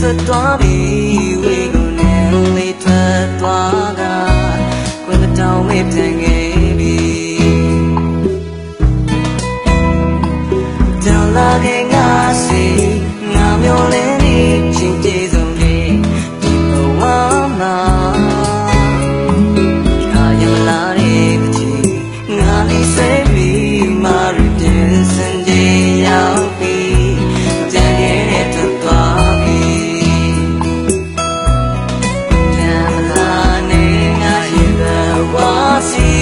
ထွက်သွားပြီဝေကိုနဲ့လေးထွက်သွားကခွင့်မတောင်းမေ့ပြန်ခဲ့ပြီကြောင်လာခဲ့ငါစီငါမျောလင်းနေချင်းကျေးဇူးတွေဒီဘဝမှာအာရလာတဲ့ချီငါလေးစိတ်ပြီးမာရတဲ့စင်ကြီးရောက်ပြီကြံခဲ့တဲ့ထွက်သွားပြီကြံလာနေငါရဲ့ဘဝစီ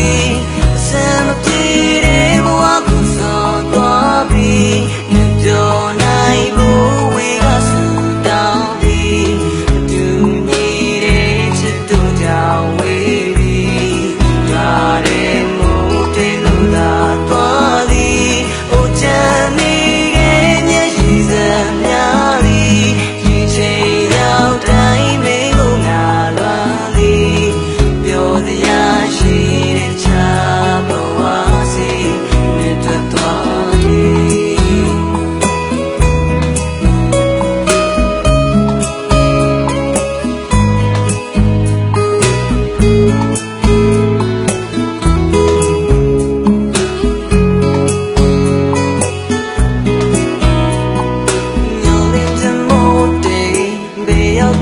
စံမပြေတဲ့ဘဝကိုစောသွားပြီကြော်နိုင်ဖို့ဝေကဆူတောင်းပြီးသူညီတဲ့ချစ်တို့ကြောင့်ဝေးပြီးဒါရဲမို့တဲ့လူသာသွားသည်အိုချမ်းနေရဲ့မျက်ရည်စံများသည်ဒီချိန်ရောက်တိုင်းမင်းကိုငါလွမ်းသည်ပြောစရာရှိတဲ့ချာဘဝစီနဲ့ထွက်သွားသည်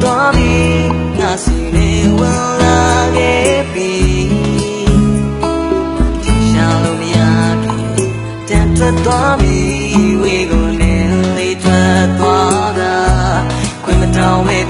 သွားပြီငါစီလေးဝင်လာခဲ့ပြီရှာလို့မရခင်တန်ထွက်သွားပြီဝေကိုနဲ့လေးထွက်သွားတာခွင့်မတောင်းမဲ့